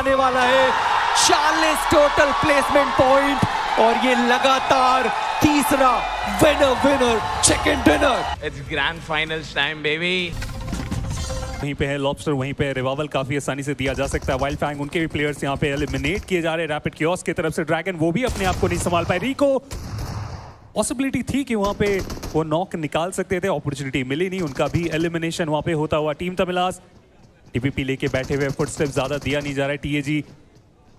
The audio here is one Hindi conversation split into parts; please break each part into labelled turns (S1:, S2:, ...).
S1: आने वाला है 40 टोटल प्लेसमेंट पॉइंट और ये लगातार तीसरा winner chicken dinner.
S2: It's grand finals time, baby.
S3: वहीं पे है लॉबस्टर, वहीं पे रिवाइवल काफी आसानी से दिया जा सकता है। वाइल्ड फैंग, उनके भी प्लेयर्स यहाँ पे एलिमिनेट किए जा रहे हैं। रैपिड कियोस्क की तरफ से ड्रैगन, वो भी अपने आप को नहीं संभाल पाए। रिको पॉसिबिलिटी थी कि वहां पे वो नॉक निकाल सकते थे, अपॉर्चुनिटी मिली नहीं, उनका भी एलिमिनेशन वहां पे होता हुआ। टीम तमिलास टीपीपी लेके बैठे हुए, फुटस्टेप ज्यादा दिया नहीं जा रहा है। टीएजी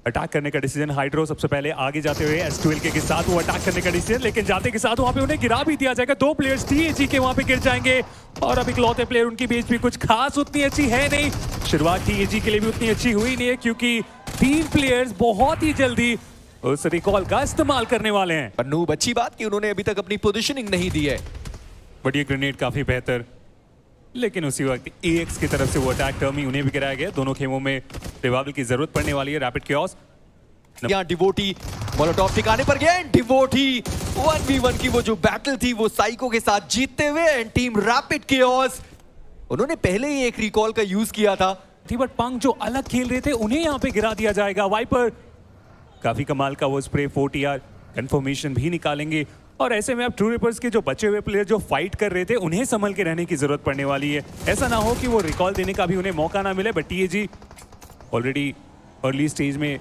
S3: अटैक करने का डिसीजन, हाइड्रो सबसे पहले आगे जाते हुए S12 के साथ वो अटैक करने का डिसीजन, लेकिन जाते के साथ वहां पे उन्हें गिरा भी दिया जाएगा। 2 प्लेयर्स टीएजी के वहां पे गिर जाएंगे और अब इकलौते प्लेयर, उनकी बीच भी कुछ खास उतनी अच्छी है नहीं। शुरुआत टीएजी के लिए भी उतनी अच्छी हुई नहीं है क्योंकि 3 प्लेयर्स बहुत ही जल्दी उस रिकॉल का इस्तेमाल करने वाले हैं।
S1: पर नूब, अच्छी बात कि उन्होंने अभी तक अपनी पोजीशनिंग नहीं दी है।
S3: बट ये ग्रेनेड काफी बेहतर, लेकिन उसी वक्त AX की तरफ से वो अटैक टर्मी उन्हें भी गिराया गया। दोनों खेमों में रिवाइवल की जरूरत पड़ने वाली है। रैपिड कियोस्क
S1: यहाँ डिवोटी मोलोटॉव ठिकाने पर गया। डिवोटी 1v1 की वो जो बैटल थी वो साइको के साथ जीतते हुए, एंड टीम रैपिड कियोस्क उन्होंने पहले ही एक रिकॉल का यूज किया था।
S3: बट पंग जो अलग खेल रहे थे उन्हें यहाँ पे गिरा दिया जाएगा। वाइपर काफी कमाल का वो स्प्रे, 4TR कंफर्मेशन भी निकालेंगे और ऐसे में अब ट्रू रिपर्स के जो बचे हुए प्लेयर जो फाइट कर रहे थे उन्हें संभल के रहने की जरूरत पड़ने वाली है। ऐसा ना हो कि वो रिकॉल देने का भी उन्हें मौका ना मिले। But TAG already early stage में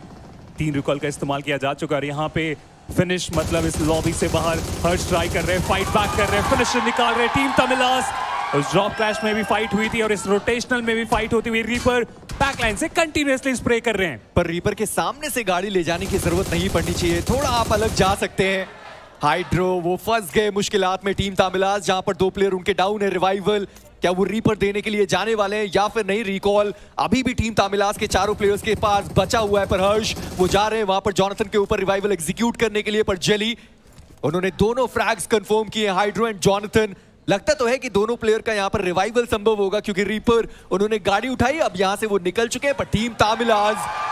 S3: 3 रिकॉल का इस्तेमाल किया जा चुका है। यहाँ पे फिनिश, मतलब इस लॉबी से बाहर हर्ष ट्राई कर रहे हैं, फाइट बैक कर रहे हैं, फिनिशर निकाल रहे हैं। टीम तमिलास उस ड्रॉप क्लैश में भी फाइट हुई थी और इस रोटेशनल में भी फाइट होती हुई रीपर बैकलाइन से कंटिन्यूअसली स्प्रे कर रहे हैं।
S1: पर रीपर के सामने से गाड़ी ले जाने की जरूरत नहीं पड़नी चाहिए, थोड़ा आप अलग जा सकते हैं। हाइड्रो वो फंस गए मुश्किलात में। टीम तमिलास जहां पर 2 प्लेयर उनके डाउन है। रिवाइवल, क्या वो रीपर देने के लिए जाने वाले हैं या फिर नहीं? रिकॉल अभी भी टीम तमिलास के चारों प्लेयर्स के पास बचा हुआ है, पर हर्ष वो जा रहे हैं वहां पर जॉनथन के ऊपर रिवाइवल एग्जीक्यूट करने के लिए। पर जेली, उन्होंने दोनों फ्रैग्स कंफर्म किए, हाइड्रो एंड जॉनथन। लगता तो है कि दोनों प्लेयर का यहाँ पर रिवाइवल संभव होगा क्योंकि रीपर उन्होंने गाड़ी उठाई, अब यहाँ से वो निकल चुके हैं। पर टीम तमिलास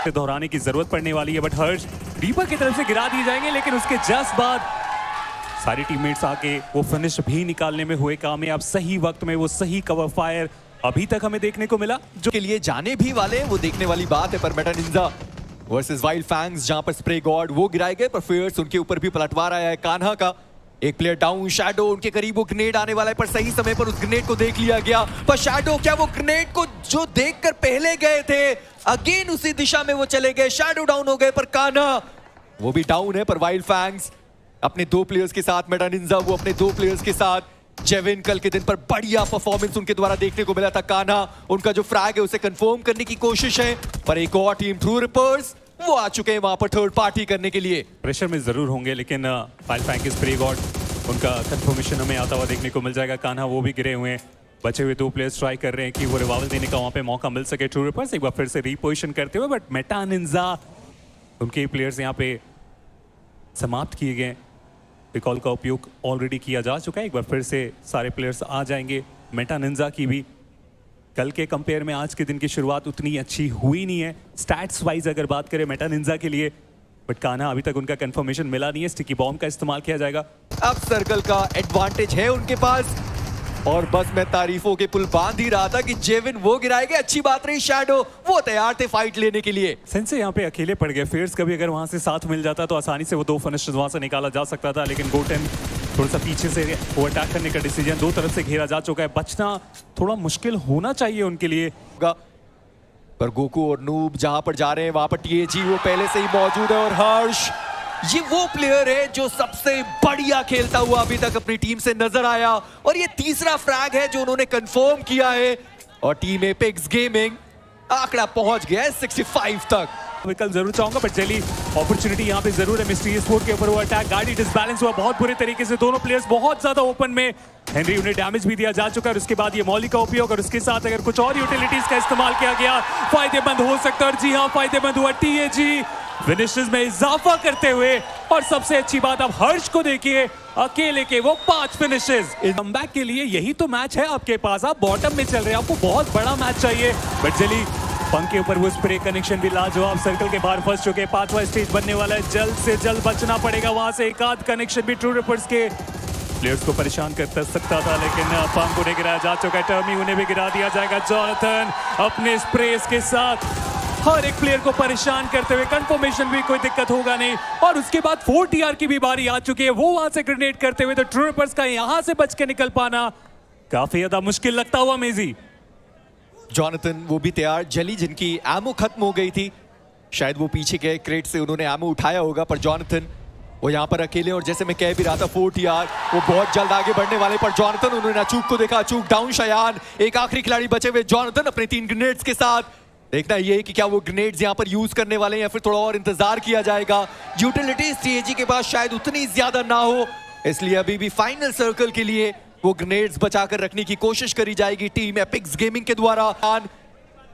S3: दोहराने की जरूरत पड़ने वाली है। बट हर्ष रीपर की तरफ से गिरा दिए जाएंगे, लेकिन उसके जस्ट बाद सारी टीममेट्स आके वो फिनिश भी निकालने में हुए कामयाब। सही वक्त में वो सही कवर फायर अभी तक हमें देखने को मिला,
S1: जो के लिए जाने भी वाले हैं, वो देखने वाली बात है। पर Meta Ninja versus wild fangs, जहां पर स्प्रे गॉड वो गिराए गए, पर फेयर्स उनके ऊपर भी पलटवार आया है। कान्हा का एक प्लेयर डाउन, शैडो उनके करीब वो ग्रेनेड आने वाला है, पर सही समय पर उस ग्रेनेड को देख लिया गया। पर शैडो, क्या वो ग्रेनेड को जो देखकर पहले गए थे अगेन उसी दिशा में वो चले गए, शैडो डाउन हो गए। पर कान्हा वो भी डाउन है। पर वाइल्ड फैंग्स अपने 2 प्लेयर्स के साथ, मेटा निंजा वो अपने 2 प्लेयर्स के साथ। जेविन कल के दिन पर बढ़िया परफॉर्मेंस उनके द्वारा देखने को मिला था। कान्हा उनका जो फ्रैग है उसे कंफर्म करने की कोशिश है, पर एक और टीम ट्रू रिपर्स वो आ चुके हैं वहां पर थर्ड पार्टी करने के लिए।
S3: प्रेशर में जरूर होंगे, लेकिन वाइल्ड फैंग के स्प्रे गॉड उनका कंफर्मेशन हमें आता हुआ देखने को मिल जाएगा। कान्हा वो भी गिरे हुए हैं। बचे हुए 2 प्लेयर्स ट्राई कर रहे हैं कि वो रिवाइवल देने का वहां पे मौका मिल सके ट्रू रिपर्स एक बार फिर से रीपोजिशन करते हुए। बट मेटा निंजा उनके प्लेयर्स यहाँ पे समाप्त किए गए। रिकॉल का उपयोग ऑलरेडी किया जा चुका है, एक बार फिर से सारे प्लेयर्स आ जाएंगे। मेटा निंजा की भी कल के कंपेयर में आज के दिन की शुरुआत उतनी अच्छी हुई नहीं है स्टैट्स वाइज अगर बात करें मेटा निंजा के लिए। बट कान्हा अभी तक उनका कंफर्मेशन मिला नहीं है। स्टिकी बॉम्ब का इस्तेमाल किया जाएगा।
S1: अब सर्कल का एडवांटेज है उनके पास, और बस मैं तारीफों के पुल बांध ही रहा था कि जेविन वो गिराएंगे। अच्छी बात रही, शैडो वो तैयार थे फाइट लेने के लिए।
S3: सेंसे यहाँ पे अकेले पड़ गए। फेयर्स कभी अगर वहां से साथ मिल जाता तो आसानी से वो 2 फिनिशर्स वहां से निकाला जा सकता था, लेकिन गोटेन थोड़ा सा पीछे से वो अटैक करने का डिसीजन, 2 तरफ से घेरा जा चुका है। बचना थोड़ा मुश्किल होना चाहिए उनके लिए।
S1: पर गोकू और नूब जहां पर जा रहे हैं वहां पर टीएजी वो पहले से ही मौजूद है। और हर्ष ये वो प्लेयर है जो सबसे बढ़िया खेलता हुआ अभी तक अपनी टीम से नजर आया, और ये तीसरा फ्रैग है जो उन्होंने कंफर्म किया है। और टीम एपेक्स गेमिंग आंकड़ा पहुंच गया है 65 तक।
S3: विकल्प जरूर चाहूंगा, बट जेली अपॉर्चुनिटी यहाँ पे जरूर है। मिस्टीरियस फोर्ट के ऊपर वो अटैक, गाड़ी डिसबैलेंस हुआ बहुत बुरे तरीके से। दोनों प्लेयर्स बहुत ज्यादा ओपन में। हेनरी उन्हें डैमेज भी दिया जा चुका है, और उसके बाद ये मौली का उपयोग और उसके साथ अगर कुछ और यूटिलिटीज का इस्तेमाल किया गया फायदेमंद हो सकता है। और जी हाँ, फायदेमंद हुआ। टीएजी फिनिशेस में इजाफा करते हुए, और सबसे अच्छी बात अब हर्ष को देखिए, अकेले के वो 5 फिनिशेस। कमबैक के लिए यही तो मैच है आपके पास। आप बॉटम में चल रहे हैं, आपको बहुत बड़ा मैच चाहिए। बट जेली पंख के ऊपर वो स्प्रे कनेक्शन भी लाजवाब, सर्कल के बाहर फंस चुके। 5वां स्टेज बनने वाला है, जल्द से जल्द बचना पड़ेगा वहां से। एक आध कनेक्शन भी ट्रू रिपर्स के प्लेयर्स को परेशान कर सकता था, लेकिन पंख उन्हें गिराया जा चुका है। टर्मी उन्हें भी गिरा दिया जाएगा। जॉनथन अपने स्प्रेस के साथ हर एक प्लेयर को परेशान करते हुए, कंफर्मेशन भी कोई दिक्कत होगा नहीं। और उसके बाद 4TR की भी बारी आ चुकी है, वो वहां से ग्रेनेड करते हुए, तो ट्रू रिपर्स का यहां से बच के निकल पाना काफी ज्यादा मुश्किल लगता हुआ मेजी।
S1: जॉनथन वो भी तैयार, जली जिनकी एमो खत्म हो गई थी, शायद वो पीछे के क्रेट से उन्होंने एमो उठाया होगा, पर जॉनथन वो यहाँ पर अकेले। और जैसे मैं कह भी रहा था 4TR वो बहुत जल्द आगे बढ़ने वाले, पर जॉनथन उन्होंने अचूक को देखा, अचूक डाउन शयान, एक आखिरी खिलाड़ी बचे हुए जॉनथन अपने 3 ग्रेनेड्स के साथ। देखना ये कि क्या वो ग्रेनेड्स यहाँ पर यूज करने वाले हैं या फिर थोड़ा और इंतजार किया जाएगा। यूटिलिटीज TAG के पास शायद उतनी ज्यादा ना हो, इसलिए अभी भी फाइनल सर्कल के लिए वो ग्रेनेड्स बचाकर रखने की कोशिश करी जाएगी टीम एपिक्स गेमिंग के द्वारा।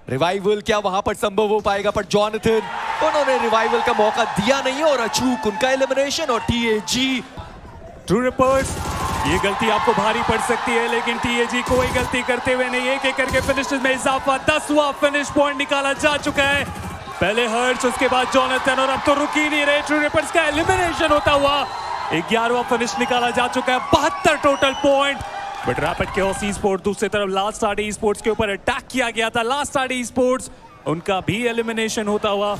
S1: रिवाइवल क्या वहां पर संभव हो पाएगा, पर जॉनथन उन्होंने रिवाइवल का मौका दिया नहीं और अचूक उनका एलिमिनेशन। और TAG
S3: ट्रू रिपर्स, ये गलती आपको भारी पड़ सकती है, लेकिन TAG कोई गलती करते हुए नहीं, एक एक करके फिनिशेस में इजाफा, 10वां फिनिश पॉइंट निकाला जा चुका है। पहले हर्ष, उसके बाद जॉनथन, और अब तो रुक ही नहीं रहे। ट्रू रिपर्स का एलिमिनेशन होता हुआ 11वां फिनिश निकाला जा चुका है, 72 total point. But rapid chaos esports दूसरी तरफ लास्ट स्टार्ट ई-स्पोर्ट्स के ऊपर अटैक किया गया था। लास्ट स्टार्ट ई-स्पोर्ट्स उनका भी एलिमिनेशन होता हुआ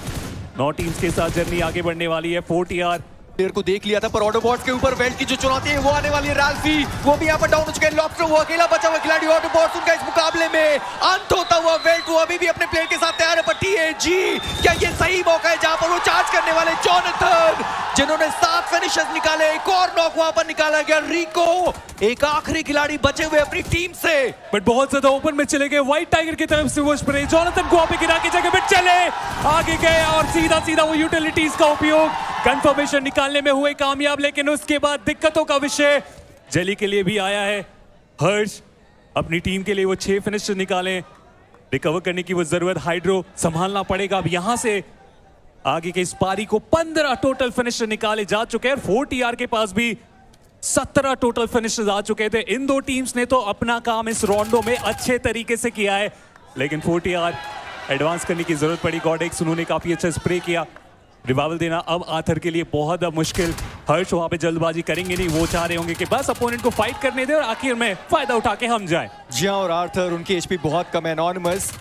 S3: 9 टीम्स के साथ जर्नी आगे बढ़ने वाली है। 4TR
S1: प्लेयर को देख लिया था, पर ऑटोबॉट्स के ऊपर वेल्ट की जो चुनौती है वो आने वाली है। राल्फी वो भी यहाँ पर डाउन हो चुके हैं, लॉब्स्टर वो अकेला बचा हुआ खिलाड़ी, ऑटोबॉट्स उनका इस मुकाबले में अंत होता हुआ। वेल्ट वो अभी भी अपने प्लेयर के साथ तैयार है, पर TAG क्या ये सही मौका है जहां पर वो चार्ज करने वाले जॉनथन, जिन्होंने 7 फिनिशर्स निकाले, एक और नॉक वहां पर निकाला गया। रिको एक आखिरी खिलाड़ी बचे हुए अपनी टीम से,
S3: बट बहुत ज्यादा ओपन में चले गए। व्हाइट टाइगर की तरफ से वो स्प्रे, जॉनथन को पे गिरा के जगह पे चले आगे गए और सीधा सीधा वो यूटिलिटीज का उपयोग कंफर्मेशन निकालने में हुए कामयाब। लेकिन उसके बाद दिक्कतों का विषय जेली के लिए भी आया है। हर्ष अपनी टीम के लिए वो 6 फिनिश निकाले, रिकवर करने की वो जरूरत हाइड्रो संभालना पड़ेगा। अब यहां से आगे के इस पारी को 15 टोटल फिनिश निकाले जा चुके हैं। 4TR के पास भी 17 टोटल फिनिशेस आ चुके थे। इन 2 टीम्स ने तो अपना काम इस राउंडों में अच्छे तरीके से किया है, लेकिन 4TR एडवांस करने की जरूरत पड़ी। गॉडेक्स उन्होंने काफी अच्छा स्प्रे किया, रिवाइवल देना अब आर्थर के लिए बहुत मुश्किल। हर्ष वहां पे जल्दबाजी करेंगे नहीं, वो चाह रहे होंगे कि बस अपोनेंट को फाइट करने दे और आखिर में फायदा उठा के हम जाए।
S1: जी हाँ, और आर्थर उनकी एचपी बहुत कम है, एनोनिमस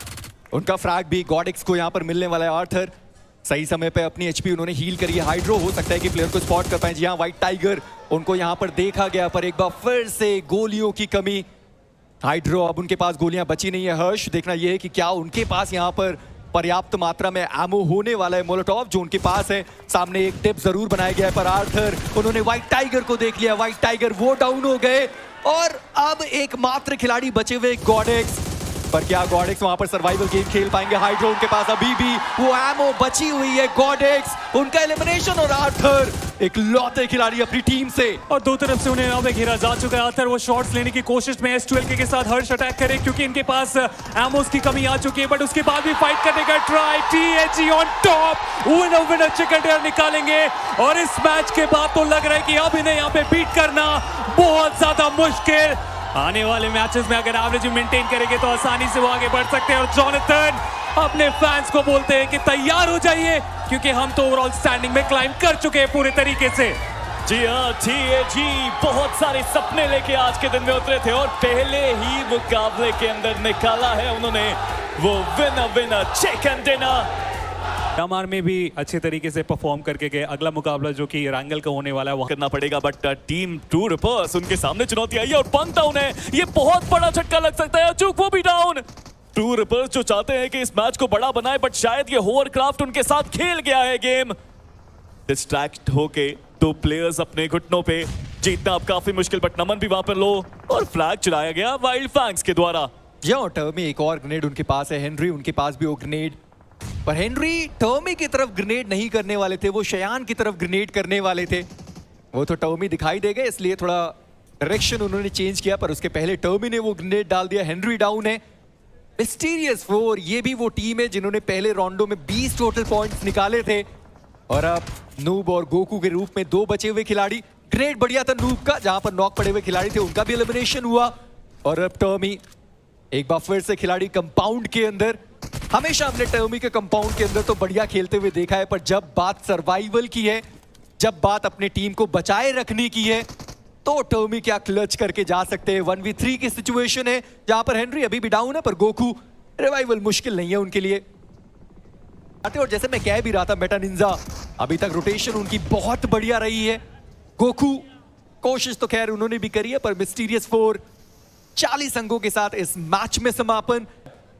S1: उनका फ्रैग भी गॉडेक्स को यहाँ पर मिलने वाला है। आर्थर सही समय पे अपनी एचपी उन्होंने हील करी है। हाइड्रो हो सकता है कि प्लेयर को स्पॉट कर पाए। जी हाँ, व्हाइट टाइगर उनको यहाँ पर देखा गया, पर एक बार फिर से गोलियों की कमी। हाइड्रो अब उनके पास गोलियां बची नहीं है। हर्ष देखना यह है कि क्या उनके पास यहाँ पर पर्याप्त मात्रा में एमो होने वाला है। मोलोटॉव जो उनके पास है, सामने एक टिप जरूर बनाया गया है, पर आर्थर उन्होंने व्हाइट टाइगर को देख लिया। व्हाइट टाइगर वो डाउन हो गए और अब एकमात्र खिलाड़ी बचे हुए गॉडेक्स, पर क्या गॉडेक्स वहां पर सर्वाइवल गेम खेल पाएंगे? हाइड्रो उनके पास अभी भी वो एमो बची हुई है। गॉडेक्स उनका एलिमिनेशन और आर्थर एक लौते खिलाड़ी अपनी टीम से,
S3: और 2 तरफ से उन्हें अब घेरा जा चुका है। आर्थर वो शॉट्स लेने की कोशिश में S12 के साथ हर्ष अटैक करे, क्योंकि इनके पास एमोस की कमी आ चुकी है, बट उसके बाद भी फाइट करने का try. TAG on top, winner chicken dinner निकालेंगे और इस मैच के बाद तो लग रहा है कि अब इन्हें यहाँ पे बीट करना बहुत ज्यादा मुश्किल। आने वाले मैचेस में अगर एवरेज मेंटेन करेंगे तो आसानी से वो आगे बढ़ सकते हैं। और जॉनथन अपने फैंस को बोलते हैं कि तैयार हो जाइए, क्योंकि हम तो ओवरऑल स्टैंडिंग में क्लाइंब कर चुके हैं पूरे तरीके से।
S4: जी हाँ, TAG बहुत सारे सपने लेके आज के दिन में उतरे थे और पहले ही मुकाबले के अंदर निकाला है उन्होंने वो विनर चिकन डिनर।
S3: डामार में भी अच्छे तरीके से परफॉर्म करके गए। अगला मुकाबला जो कि रैंगल का होने वाला है वो
S4: करना पड़ेगा, बट टीम ट्रू रिपर्स उनके सामने चुनौती आई है और पंक डाउन है। ये बहुत बड़ा झटका लग सकता है। अचूक वो भी डाउन। ट्रू रिपर्स जो चाहते हैं कि इस मैच को बड़ा बनाए, बट शायद ये होवरक्राफ्ट उनके साथ खेल गया है गेम। डिस्ट्रैक्ट होके 2 प्लेयर्स अपने घुटनों पे, जीतना अब काफी मुश्किल, बट नमन भी वहां पर लो और फ्लैग चलाया गया वाइल्ड फैंग्स के द्वारा।
S1: टर्मी एक और ग्रेनेड उनके पास है। हेनरी उनके पास भी वो ग्रेनेड, पर हेनरी टर्मी की तरफ ग्रेनेड नहीं करने वाले थे, वो शयान की तरफ ग्रेनेड करने वाले थे। वो तो टर्मी दिखाई दे गए, इसलिए थोड़ा डायरेक्शन उन्होंने चेंज किया, पर उसके पहले टर्मी ने वो ग्रेनेड डाल दिया। हेनरी डाउन है। मिस्टीरियस 4 ये भी वो टीम है जिन्होंने पहले राउंडों में 20 टोटल पॉइंट्स निकाले थे, और अब नूब और गोकू के रूप में 2 बचे हुए खिलाड़ी। ग्रेट बढ़िया था नूब का, जहां पर नॉक पड़े हुए खिलाड़ी थे उनका भी एलिमिनेशन हुआ। और अब टर्मी एक बार फिर से खिलाड़ी कंपाउंड के अंदर। हमेशा हमने टर्मी के कंपाउंड के अंदर तो बढ़िया खेलते हुए देखा है, पर जब बात सर्वाइवल की है, जब बात अपने टीम को बचाए रखने की है, तो टर्मी क्या क्लच करके जा सकते हैं। 1v3 की सिचुएशन है जहां पर हेनरी अभी भी डाउन है, पर गोकू रिवाइवल मुश्किल नहीं है उनके लिए। और जैसे मैं कह भी रहा था, मेटा निंजा अभी तक रोटेशन उनकी बहुत बढ़िया रही है। गोकू कोशिश तो खैर उन्होंने भी करी है, पर मिस्टीरियस 4 40 अंकों के साथ इस मैच में समापन।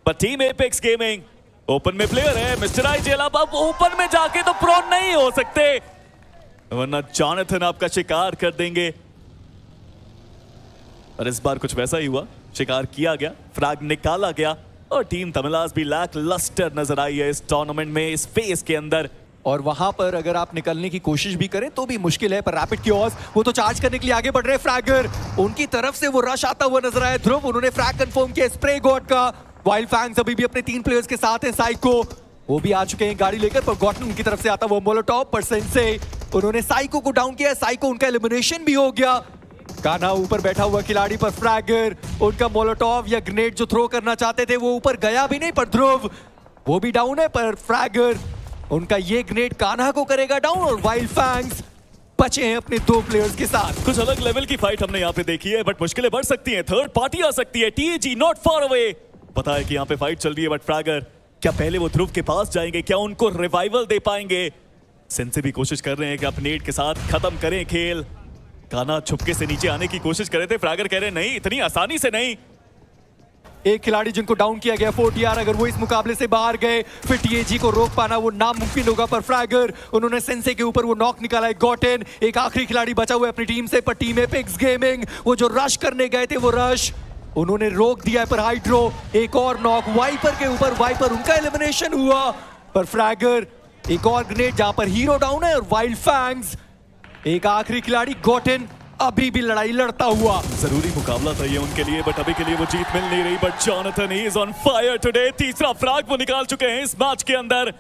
S4: पर टीम एपेक्स गेमिंग ओपन में प्लेयर है मिस्टर आईजेल, अब ओपन में जाके तो प्रोन नहीं हो सकते, वरना जॉनथन आपका शिकार कर देंगे। और इस बार कुछ वैसा ही हुआ, शिकार किया गया, फ्रैग निकाला गया और टीम तमिलास भी लैक लस्टर नजर आई है इस टूर्नामेंट में, इस फेज के अंदर।
S1: और वहां पर अगर आप निकलने की कोशिश भी करें तो भी मुश्किल है, पर रैपिड क्योस वो तो चार्ज करने के लिए आगे बढ़ रहे हैं। फ्रैगर उनकी तरफ से वो रश आता हुआ नजर आया। ध्रुव उन्होंने फ्रैग कंफर्म किया स्प्रे गॉड का। वाइल्ड फैंग्स अभी भी अपने 3 प्लेयर्स के साथ हैं। साइको वो भी आ चुके हैं गाड़ी लेकर, पर गॉटन उनकी तरफ से आता हुआ मोलोटॉव, पर सेंसे उन्होंने साइको को डाउन किया। साइको उनका एलिमिनेशन भी हो गया। कान्हा ऊपर बैठा हुआ खिलाड़ी पर फ्रैगर उनका मोलोटॉव या ग्रेनेड जो थ्रो करना चाहते थे वो ऊपर गया भी नहीं, पर ध्रुव वो भी डाउन है, पर फ्रैगर उनका ये ग्रेनेड कान्हा को करेगा डाउन। और वाइल्ड फैंग्स बचे हैं अपने 2 प्लेयर्स के साथ।
S4: कुछ अलग लेवल की फाइट हमने यहाँ पे देखी है, बट मुश्किलें बढ़ सकती हैं, थर्ड पार्टी आ सकती है। टीएजी नॉट फार अवे, पता है कि यहाँ पे फाइट चल रही है, बट फ्रैगर क्या पहले वो ध्रुव के पास जाएंगे, क्या उनको रिवाइवल दे पाएंगे? सेंसे भी कोशिश कर रहे हैं कि अपने नेट के साथ खत्म करें खेल। कान्हा छुपके से नीचे आने की कोशिश कर रहे थे, फ्रैगर कह रहे नहीं, इतनी आसानी से नहीं।
S1: एक खिलाड़ी जिनको डाउन किया गया 4TR, अगर वो इस मुकाबले से बाहर गए फिर टीएजी को रोक पाना वो नामुमकिन होगा। पर फ्रैगर उन्होंने सेंसे के ऊपर वो नॉक निकाला है। गॉटन एक आखिरी खिलाड़ी बचा हुआ है अपनी टीम से, पर टीम एपेक्स गेमिंग वो जो रश करने गए थे वो रश उन्होंने रोक दिया है। पर हाइड्रो एक और नॉक वाइपर के ऊपर, वाइपर उनका एलिमिनेशन हुआ। पर फ्रैगर एक और ग्रेनेड जहां पर हीरो डाउन है। और वाइल्ड फैंग्स एक आखिरी खिलाड़ी गॉटन अभी भी लड़ाई लड़ता हुआ।
S4: जरूरी मुकाबला था ये उनके लिए, बट अभी के लिए वो जीत मिल नहीं रही। But Jonathan is on fire today, तीसरा फ्रैग वो निकाल चुके हैं इस मैच के अंदर।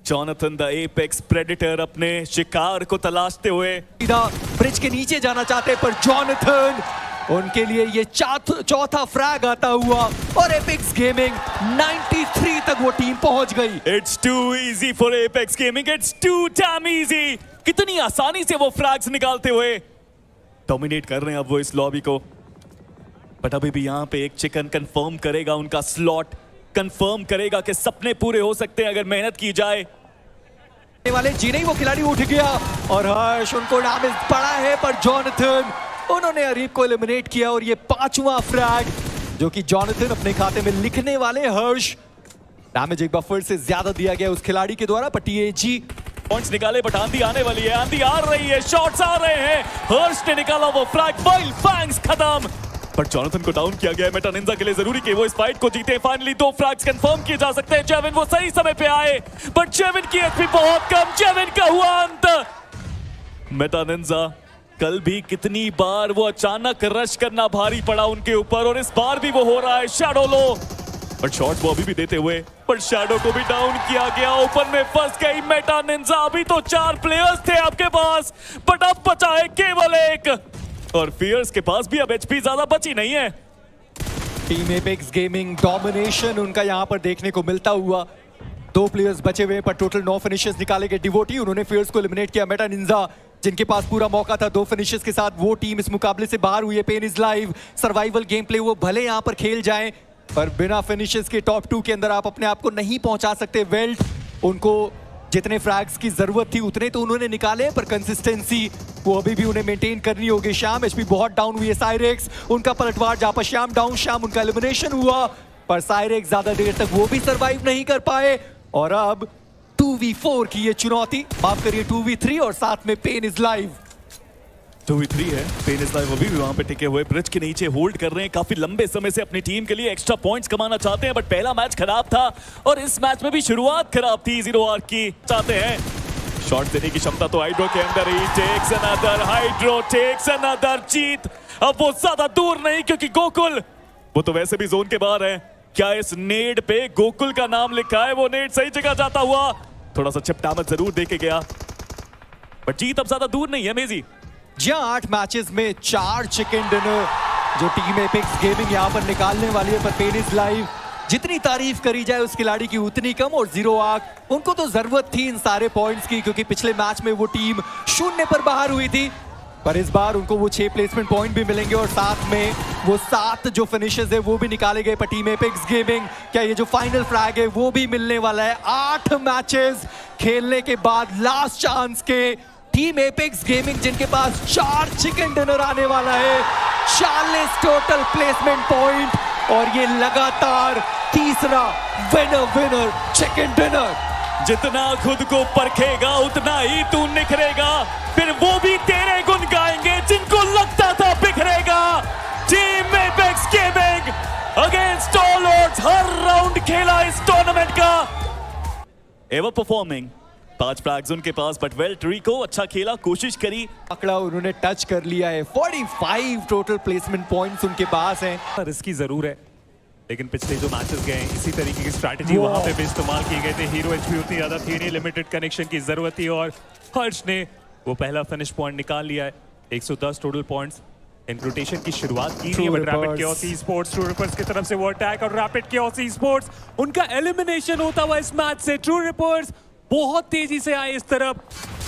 S4: जॉनथन द एपेक्स प्रेडेटर अपने शिकार को तलाशते हुए
S1: सीधा ब्रिज के नीचे जाना चाहते, पर जॉनथन उनके लिए ये चौथा फ्रैग आता हुआ और एपेक्स गेमिंग 93 तक वो टीम पहुंच गई।
S4: It's too easy for Apex gaming, it's too damn easy. कितनी आसानी से वो फ्रैग्स निकालते हुए डोमिनेट कर रहे हैं अब वो इस लॉबी को। बट अभी भी यहाँ पे एक चिकन कंफर्म करेगा उनका स्लॉट, कंफर्म करेगा कि सपने पूरे हो सकते हैं अगर मेहनत की जाए।
S1: वाले जी नहीं वो खिलाड़ी उठ गया और हर्ष उनको डैमेज पड़ा है, पर जॉनथन उन्होंने अरीब को एलिमिनेट किया। और ये 5वां फ्रैग जो कि जॉनथन अपने खाते में लिखने वाले। हर्ष डैमेज एक बार फिर से ज्यादा दिया गया उस खिलाड़ी के द्वारा, पर टीएजी
S4: पॉइंट्स निकाले, बट आंधी आने वाली है, आंधी आ रही है, शॉट्स आ रहे हैं। हर्ष ने निकाला वो फ्रैग, वाइल्ड फैंग्स खत्म। पर जॉनथन को डाउन किया गया है। मेटा निंजा के लिए जरूरी कि वो इस फाइट को जीते। फाइनली 2 फ्रैग्स कंफर्म किए जा सकते हैं। जेविन वो सही समय पे आए, बट जेविन की एचपी बहुत कम, जेविन का हुआ अंत। मेटा निंजा कल भी कितनी बार वो अचानक रश करना भारी पड़ा उनके ऊपर, और इस बार भी वो हो रहा है। शैडो लो, बट शॉट वो अभी भी देते हुए, पर शैडो को भी डाउन किया गया। ओपन में फंस गई मेटा निंजा। अभी तो 4 प्लेयर्स थे आपके पास, बट अब बचा है केवल 1, और फियर्स के पास भी अब एचपी ज्यादा बची नहीं है।
S1: टीम एपेक्स गेमिंग डोमिनेशन उनका यहां पर देखने को मिलता हुआ। 2 प्लेयर्स बचे हुए, पर टोटल 9 फिनिशेस निकाले गए। डिवोटी उन्होंने फियर्स को एलिमिनेट किया। मेटा निंजा जिनके पास पूरा मौका था 2 फिनिशेस के साथ, वो टीम इस मुकाबले से बाहर हुई है। Pain is live survival game play वो भले यहां पर खेल जाएं, पर बिना फिनिशेस के टॉप 2 के अंदर आप अपने आप को नहीं पहुंचा सकते। वेल्ट उनको जितने फ्रैग्स की जरूरत थी उतने तो उन्होंने निकाले, पर कंसिस्टेंसी वो अभी भी उन्हें मेंटेन करनी होगी। श्याम एचपी बहुत डाउन हुई है। साइरेक्स उनका पलटवार जहां पर श्याम डाउन, श्याम उनका एलिमिनेशन हुआ, पर साइरेक्स ज्यादा देर तक वो भी सर्वाइव नहीं कर पाए। और अब 2v4 की ये चुनौती, माफ करिए 2v3, और साथ में पेन इज लाइव।
S4: 2v3 है, पेन इज लाइव अभी भी वहां पे टिके हुए ब्रिज के नीचे होल्ड कर रहे हैं। काफी लंबे समय से अपनी टीम के लिए एक्स्ट्रा पॉइंट्स कमाना चाहते हैं, बट पहला मैच खराब था और इस मैच में भी शुरुआत खराब थी। 0R की चाहते हैं, शॉट देने की क्षमता तो हाइड्रो के अंदर ही। Takes another, hydro takes another जीत। अब वो ज्यादा दूर नहीं, क्योंकि गोकुल वो तो वैसे भी जोन के बाहर है। क्या इस नेड पे गोकुल का नाम लिखा है? वो नेड सही जगह जाता हुआ, थोड़ा सा चिप डैमेज जरूर देके गया, बट जीत अब ज्यादा दूर नहीं है। मेजी
S1: जी 8 मैचेस में 4 चिकन डिनर जो टीम एपेक्स गेमिंग यहां पर निकालने वाली है। पर पेन इज लाइव जितनी तारीफ करी जाए उस खिलाड़ी की उतनी कम। और 0R उनको तो जरूरत थी इन सारे पॉइंट्स की, क्योंकि पिछले मैच में वो टीम 0 पर बाहर हुई थी। पर इस बार उनको वो 6 प्लेसमेंट पॉइंट भी मिलेंगे और साथ में वो 7 जो फिनिशेस है वो भी निकाले गए पर टीम एपेक्स गेमिंग क्या ये जो फाइनल फ्लैग है वो भी मिलने वाला है। 8 मैचेस खेलने के बाद लास्ट चांस के टीम एपेक्स गेमिंग जिनके पास 4 चिकन डिनर आने वाला है, 40 टोटल प्लेसमेंट पॉइंट और ये लगातार तीसरा विनर चिकन डिनर।
S4: जितना खुद को परखेगा उतना ही तू निखरेगा, फिर वो भी तेरे गुण गाएंगे जिनको लगता था बिखरेगा। Team Apex Gaming against all odds हर राउंड खेला इस टूर्नामेंट का। एवर परफॉर्मिंग 5 फ्लैग्स उनके पास बट वेल ट्रिको अच्छा खेला, कोशिश करी,
S1: पकड़ा, उन्होंने टच कर लिया है। 45 टोटल प्लेसमेंट पॉइंट्स उनके पास हैं।
S3: रिस्की जरूर है लेकिन पिछले जो मैचेस गए इसी तरीके की स्ट्रैटेजी वहां पे भी इस्तेमाल की गई थी। हीरो एचपी उतनी ज्यादा थी नहीं, लिमिटेड कनेक्शन की जरूरत थी और हर्ष ने वो पहला फिनिश पॉइंट निकाल लिया है। 110 टोटल पॉइंट्स। इन रोटेशन की शुरुआत की है but rapid chaos esports true reapers की तरफ से वो अटैक और रैपिड केओस ई-स्पोर्ट्स उनका एलिमिनेशन होता हुआ इस मैच से। ट्रू रिपर्स बहुत तेजी से आए इस तरफ,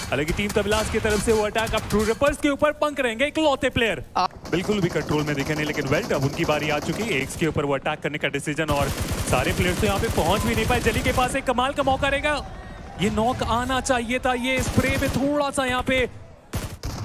S3: हालांकि टीम तबलास की तरफ से वो अटैक अब ट्रू रिपर्स के ऊपर पंख रहेंगे इकलौते प्लेयर बिल्कुल भी कंट्रोल में दिखे नहीं। लेकिन वेल्ट अब उनकी बारी आ चुकी है, एक्स के ऊपर वो अटैक करने का डिसीजन और सारे प्लेयर्स तो यहाँ पे पहुंच भी नहीं पाए। जली के पास एक कमाल का मौका रहेगा, ये नॉक आना चाहिए था, ये स्प्रे में थोड़ा सा यहाँ पे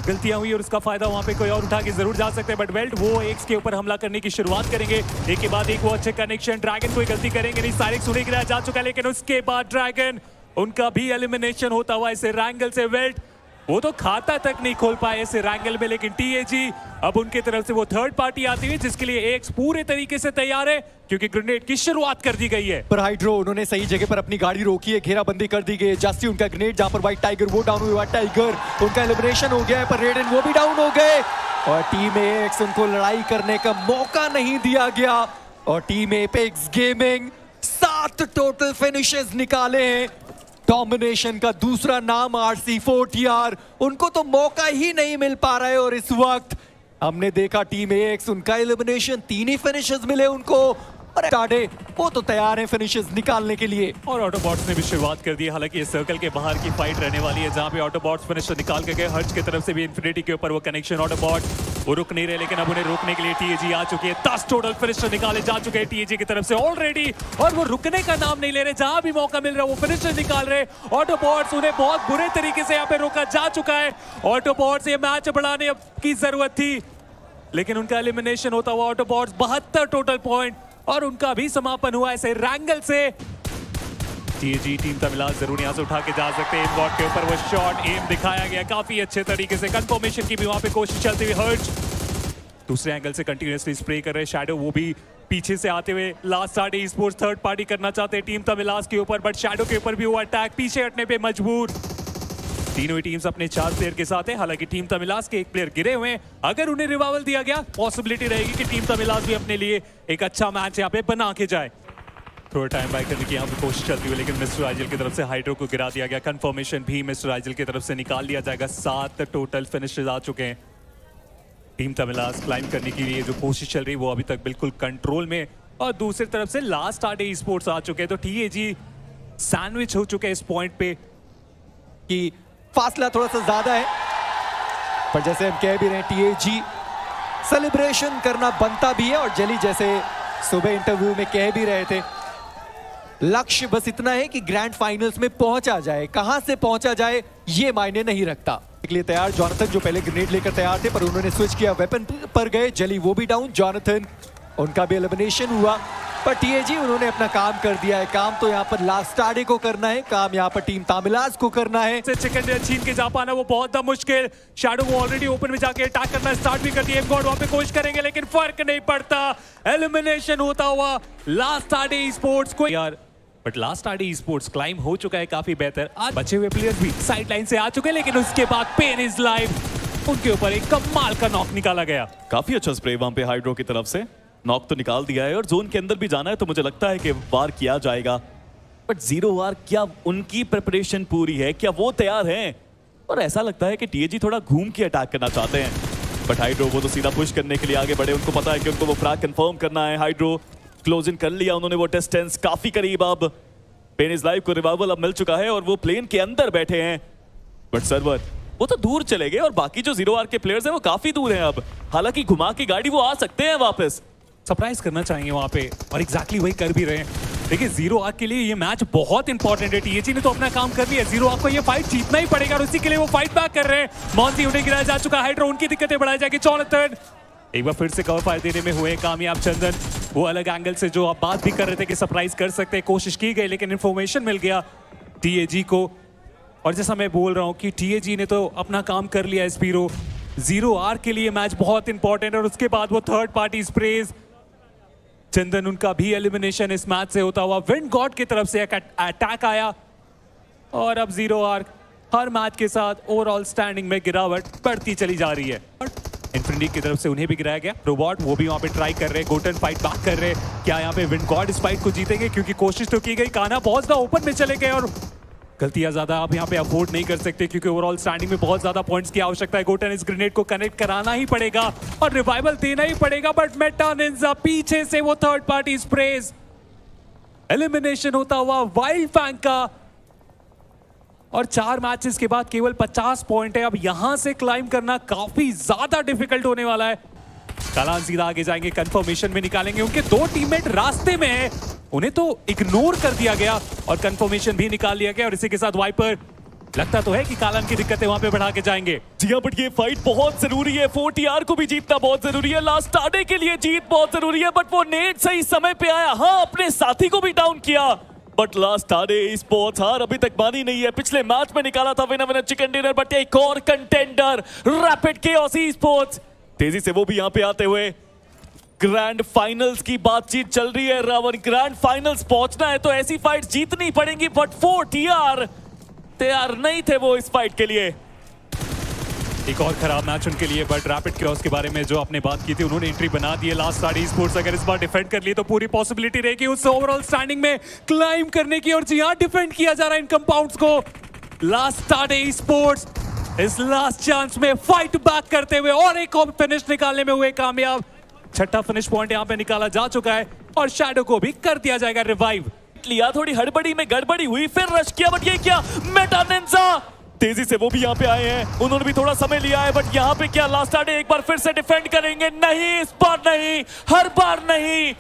S3: गलतियां हुई और उसका फायदा वहां पे कोई और उठा के जरूर जा सकते हैं। बट वेल्ट वो एक्स के ऊपर हमला करने की शुरुआत करेंगे, एक के बाद एक वो अच्छे कनेक्शन। ड्रैगन कोई गलती करेंगे नहीं, साइरेक्स उन्हें गिराया जा चुका है लेकिन उसके बाद ड्रैगन उनका भी एलिमिनेशन होता हुआ इस रैंगल से। वेल्ट वो तो खाता तक नहीं खोल पाए इस रैंगल में, लेकिन टीएजी अब उनके तरफ से वो थर्ड पार्टी आती है जिसके लिए एक्स पूरे तरीके से तैयार है क्योंकि ग्रेनेड की शुरुआत कर दी गई है।
S1: पर हाइड्रो उन्होंने सही जगह पर अपनी गाड़ी रोकी है, घेराबंदी कर दी गई है। जस्टी उनका ग्रेनेड जहां पर व्हाइट टाइगर वो डाउन हुआ, टाइगर उनका एलिमिनेशन हो गया है पर रेडन वो भी डाउन हो गए और टीम एक्स उनको लड़ाई करने का मौका नहीं दिया गया और team Apex gaming 7 total finishes निकाले हैं। डोमिनेशन का दूसरा नाम RC4TR, उनको तो मौका ही नहीं मिल पा रहा है और इस वक्त हमने देखा टीम एक्स उनका एलिमिनेशन 3 ही फिनिशेस मिले उनको और टाडे वो तो तैयार है फिनिशेस निकालने के लिए।
S3: और ऑटोबॉट्स ने भी शुरुआत कर दी है, हालांकि इस सर्कल के बाहर की फाइट रहने वाली है जहां पे ऑटोबॉट्स फिनिशर निकाल के गए। हर्ष की तरफ से भी इन्फिनिटी के ऊपर वो कनेक्शन, ऑटोबॉट वो रुक नहीं रहे लेकिन अब उन्हें रोकने के लिए टीएजी आ चुकी है। 10 टोटल फिनिशर निकाले जा चुके हैं टीएजी की तरफ से ऑलरेडी और वो रुकने का नाम नहीं ले रहे, जहां भी मौका मिल रहा है वो फिनिशर निकाल रहे। ऑटोबॉट्स उन्हें बहुत बुरे तरीके से यहाँ पे रोका जा चुका है। ऑटोबॉट्स ये मैच बढ़ाने की जरूरत थी लेकिन उनका एलिमिनेशन होता हुआ ऑटोबॉट्स 72 टोटल पॉइंट और उनका भी समापन हुआ ऐसे रैंगल से। टीएजी टीम तमिलास जरूर यहां से उठा के जा सकते हैं। एम गॉड के ऊपर वो शॉट एम दिखाया गया काफी अच्छे तरीके से, कंफर्मेशन की भी वहां पे कोशिश चलती हुई। हर्ष दूसरे एंगल से कंटिन्यूअसली स्प्रे कर रहे, शैडो वो भी पीछे से आते हुए last side esports third party करना चाहते हैं टीम तमिलास के ऊपर बट शैडो के ऊपर भी वो अटैक पीछे हटने पे मजबूर। तीनों ही टीम्स अपने 4 प्लेयर के साथ है, हालांकि टीम तमिलास के 1 प्लेयर गिरे हुए हैं। अगर उन्हें रिवाइवल दिया गया पॉसिबिलिटी रहेगी कि टीम तमिलास भी अपने लिए एक अच्छा मैच यहाँ पे बना के जाए। थोड़ा टाइम बाय करने की यहाँ पे कोशिश चलती हुई लेकिन मिस्टर आइजल की तरफ से हाइड्रो को गिरा दिया गया। कंफर्मेशन भी मिस्टर आइजल की तरफ से निकाल लिया जाएगा। 7 टोटल फिनिशेस आ चुके हैं। टीम तमिलास क्लाइम करने की लिए जो कोशिश चल रही है वो अभी तक बिल्कुल कंट्रोल में और दूसरी तरफ से लास्ट आडे ई-स्पोर्ट्स आ चुके हैं तो टीएजी सैंडविच हो चुके हैं इस पॉइंट पे
S1: कि फासला थोड़ा सा ज्यादा है पर जैसे हम कह भी रहे हैं टीएजी सेलिब्रेशन करना बनता भी है और जली जैसे सुबह इंटरव्यू में कह भी रहे थे लक्ष्य बस इतना है कि ग्रैंड फाइनल्स में पहुंचा जाए, कहां से पहुंचा जाए ये मायने नहीं रखता। के लिए तैयार जॉनथन जो पहले ग्रेनेड लेकर तैयार थे पर उन्होंने स्विच किया वेपन पर गए। जली वो भी डाउन, जॉनथन उनका भी एलिमिनेशन हुआ पर टीएजी उन्होंने अपना काम कर दिया है। काम तो यहाँ पर लास्ट स्टार्डे को करना है, काम यहाँ पर टीम तमिलास को करना है।
S3: चिकन डिनर छीन के जा पाना वो बहुत मुश्किल। शैडो वो ऑलरेडी ओपन में जाके अटैक करना स्टार्ट भी कर दिया। गॉड वहां पे कोशिश करेंगे लेकिन फर्क नहीं पड़ता, एलिमिनेशन होता हुआ लास्ट स्टार्डे ई-स्पोर्ट्स को यार। But last Ade esports climb हो चुका है काफी बेहतर। आज बचे हुए प्लेयर्स भी साइड लाइन से आ चुके हैं लेकिन उसके बाद पेन इज लाइव उनके ऊपर एक कमाल का नॉक निकाला गया।
S4: काफी अच्छा स्प्रे वहां पे हाइड्रो की तरफ से, नॉक तो निकाल दिया है और जोन के अंदर भी जाना है तो मुझे लगता है कि वार किया जाएगा बट 0 वार। क्या उनकी प्रिपरेशन पूरी है, क्या वो तैयार हैं? और ऐसा लगता है कि टीएजी थोड़ा घूम के अटैक करना चाहते हैं बट हाइड्रो वो तो सीधा पुश करने के लिए आगे बढ़े। उनको पता है कि उनको वो फ्रैग कंफर्म करना है। हाइड्रो क्लोज इन कर लिया उन्होंने, वो डिस्टेंस काफी करीब। अब पेन इज लाइव को रिवाइवल अब मिल चुका है और वो प्लेन के अंदर बैठे हैं बट सर्वर वो तो दूर चले गए और बाकी जो जीरो आर के प्लेयर्स हैं वो काफी दूर हैं अब। हालांकि घुमा के गाड़ी वो आ सकते हैं वापस।
S3: सरप्राइज करना चाहेंगे वहां पे और एग्जैक्टली वही कर भी रहे हैं। देखिए जीरो आर्क के लिए ये मैच बहुत इंपॉर्टेंट है। टीएजी ने तो अपना काम कर लिया, जीरो आर्क को ये फाइट जीतना ही पड़ेगा और उसी के लिए वो फाइट बैक कर रहे हैं। मॉन्टी उन्हें गिराया जा चुका है, हाइड्रो उनकी दिक्कतें बढ़ाई जाएगी। जॉनथन एक बार फिर से कवर फायर देने में हुए कामयाब। चंदन वो अलग एंगल से जो आप बात भी कर रहे थे कि सरप्राइज कर सकते हैं, कोशिश की गई लेकिन इन्फॉर्मेशन मिल गया टीएजी को। और जैसा मैं बोल रहा हूं कि टीएजी ने तो अपना काम कर लिया। स्पीरो जीरो आर के लिए मैच बहुत इंपॉर्टेंट और उसके बाद वो थर्ड पार्टी स्प्रेज। चंदन उनका भी एलिमिनेशन इस मैच से होता हुआ। विंड गॉड की तरफ से एक अटैक आया और अब जीरो आर हर मैच के साथ ओवरऑल स्टैंडिंग में गिरावट बढ़ती चली जा रही है। इन्फिनिटी की तरफ से उन्हें भी गिराया गया। रोबोट वो भी वहां पे ट्राई कर रहे हैं, गोटन फाइट बैक कर रहे हैं। क्या यहाँ पे विंड गॉड इस फाइट को जीतेंगे? क्योंकि कोशिश तो की गई, कान्हा बहुत ज्यादा ओपन में चले गए और गलतियां ज्यादा आप यहाँ पे अफोर्ड नहीं कर सकते क्योंकि ओवरऑल स्टैंडिंग में बहुत ज्यादा पॉइंट्स की आवश्यकता है। गोटन इस ग्रेनेड को कनेक्ट कराना ही पड़ेगा और रिवाइवल देना ही पड़ेगा। बट मेटा निंजा पीछे से वो थर्ड पार्टी स्प्रेज। एलिमिनेशन होता हुआ वाइल्ड फैंग का और 4 मैचेस के बाद केवल 50 पॉइंट है। अब यहां से क्लाइम करना काफी ज्यादा डिफिकल्ट होने वाला है। कालान सीधा आगे जाएंगे, कंफर्मेशन में निकालेंगे। उनके 2 टीममेट रास्ते में है, उन्हें तो इग्नोर कर दिया गया और कंफर्मेशन भी निकाल लिया गया। और इसी के साथ वाइपर लगता तो है कि कालान की दिक्कतें वहां पे बढ़ा के जाएंगे।
S4: जी हाँ, बट ये फाइट बहुत जरूरी है। 4TR को भी जीतना बहुत जरूरी है। लास्ट आने के लिए जीत बहुत जरूरी है। बट वो नेट सही समय पे आया, हाँ अपने साथी को भी डाउन किया। बट लास्ट आने स्पोर्ट्स हार अभी तक मानी नहीं है। पिछले मैच में निकाला था विनर चिकन डिनर, बट एक और कंटेंडर रैपिड केओस स्पोर्ट्स तेजी से वो भी यहाँ पे आते हुए। ग्रैंड फाइनल्स की बातचीत चल रही है रावण। ग्रैंड फाइनल्स पहुंचना है तो ऐसी फाइट जीतनी पड़ेंगी। बट 4TR तैयार नहीं थे वो इस फाइट के लिए।
S3: एक और खराब मैच उनके लिए। बट रैपिड क्रॉस के बारे में जो आपने बात की थी, उन्होंने एंट्री बना दी है। लास्ट स्टार्ट स्पोर्ट्स अगर इस बार डिफेंड कर लिए तो पूरी पॉसिबिलिटी रहेगी उस ओवरऑल स्टैंडिंग में क्लाइम करने की। और जी हां, डिफेंड किया जा रहा है इन कंपाउंड्स को। लास्ट स्टार्ट स्पोर्ट्स इस लास्ट चांस में फाइट बैक करते हुए और एक और फिनिश निकालने में हुए कामयाब। छठा फिनिश पॉइंट यहां पे निकाला जा चुका है और शैडो को भी कर दिया जाएगा रिवाइव।
S4: लिया थोड़ी हड़बड़ी में गड़बड़ी हुई, फिर रश किया। बट ये क्या, मेटा निंजा तेजी से वो भी यहाँ पे आए हैं। उन्होंने भी थोड़ा समय लिया है। बट यहाँ पे क्या लास्ट आडे एक बार फिर से डिफेंड करेंगे? नहीं, इस बार नहीं, हर बार नहीं।